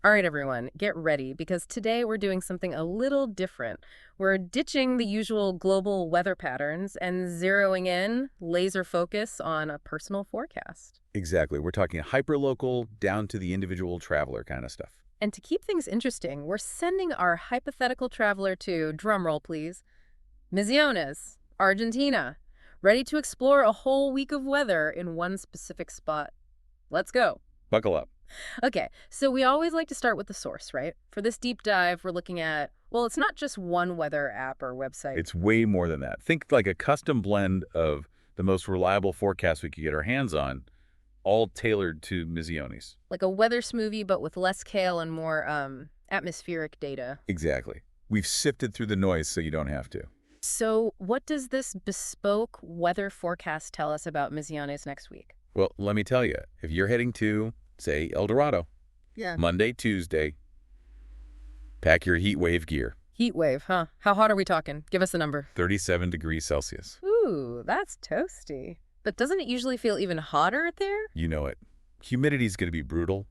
All right, everyone, get ready because today we're doing something a little different. We're ditching the usual global weather patterns and zeroing in, laser focus on a personal forecast. Exactly. We're talking hyperlocal, down to the individual traveler kind of stuff. And to keep things interesting, we're sending our hypothetical traveler to, drumroll please, Misiones, Argentina, ready to explore a whole week of weather in one specific spot. Let's go. Buckle up. Okay, so we always like to start with the source, right? For this deep dive, we're looking at, well, it's not just one weather app or website. It's way more than that. Think like a custom blend of the most reliable forecasts we could get our hands on, all tailored to Misiones. Like a weather smoothie, but with less kale and more atmospheric data. Exactly. We've sifted through the noise so you don't have to. So what does this bespoke weather forecast tell us about Misiones next week? Well, let me tell you, if you're heading to, say, Eldorado, Yeah. Monday, Tuesday, pack your heat wave gear, Heat wave, huh? How hot are we talking? Give us a number. 37 degrees Celsius. Ooh, that's toasty. But doesn't it usually feel even hotter there? You know it. Humidity's going to be brutal.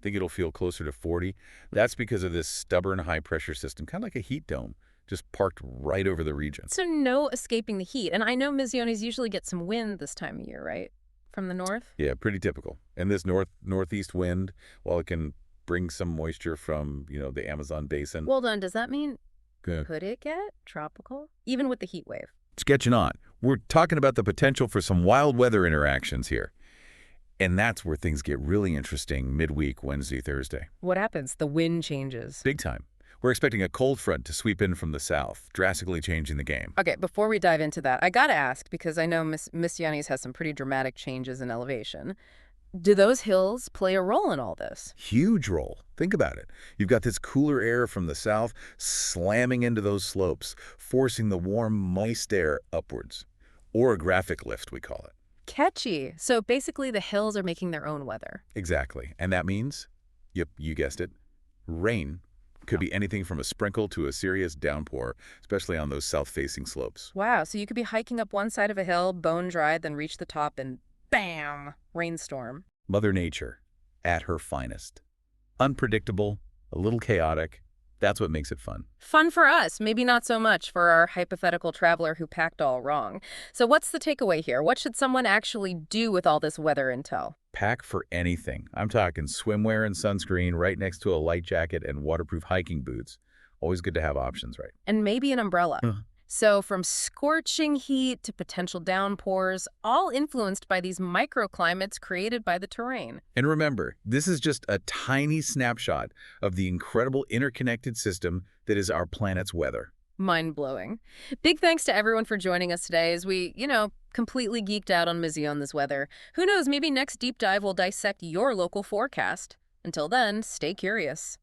Think it'll feel closer to 40. That's because of this stubborn high-pressure system, kind of like a heat dome, just parked right over the region. So no escaping the heat. And I know Misiones usually get some wind this time of year, right? From the north? Yeah, pretty typical. And this northeast wind, while it can bring some moisture from, the Amazon basin. Well done. Does that mean, Good. could it get tropical? Even with the heat wave? Sketching on. We're talking about the potential for some wild weather interactions here. And that's where things get really interesting midweek, Wednesday, Thursday. What happens? The wind changes. Big time. We're expecting a cold front to sweep in from the south, drastically changing the game. Okay, before we dive into that, I gotta ask, because I know Misiones has some pretty dramatic changes in elevation. Do those hills play a role in all this? Huge role. Think about it. You've got this cooler air from the south slamming into those slopes, forcing the warm, moist air upwards. Orographic lift, we call it. Catchy. So basically the hills are making their own weather. Exactly. And that means, yep, you guessed it, rain. Could be anything from a sprinkle to a serious downpour, especially on those south-facing slopes. Wow, so you could be hiking up one side of a hill, bone dry, then reach the top and bam, rainstorm. Mother Nature, at her finest. Unpredictable, a little chaotic. That's what makes it fun. Fun for us, maybe not so much for our hypothetical traveler who packed all wrong. So what's the takeaway here? What should someone actually do with all this weather intel? Pack for anything. I'm talking swimwear and sunscreen right next to a light jacket and waterproof hiking boots. Always good to have options, right? And maybe an umbrella. Huh. So from scorching heat to potential downpours, all influenced by these microclimates created by the terrain. And remember, this is just a tiny snapshot of the incredible interconnected system that is our planet's weather. Mind-blowing. Big thanks to everyone for joining us today as we, completely geeked out on Misiones weather. Who knows, maybe next deep dive will dissect your local forecast. Until then, stay curious.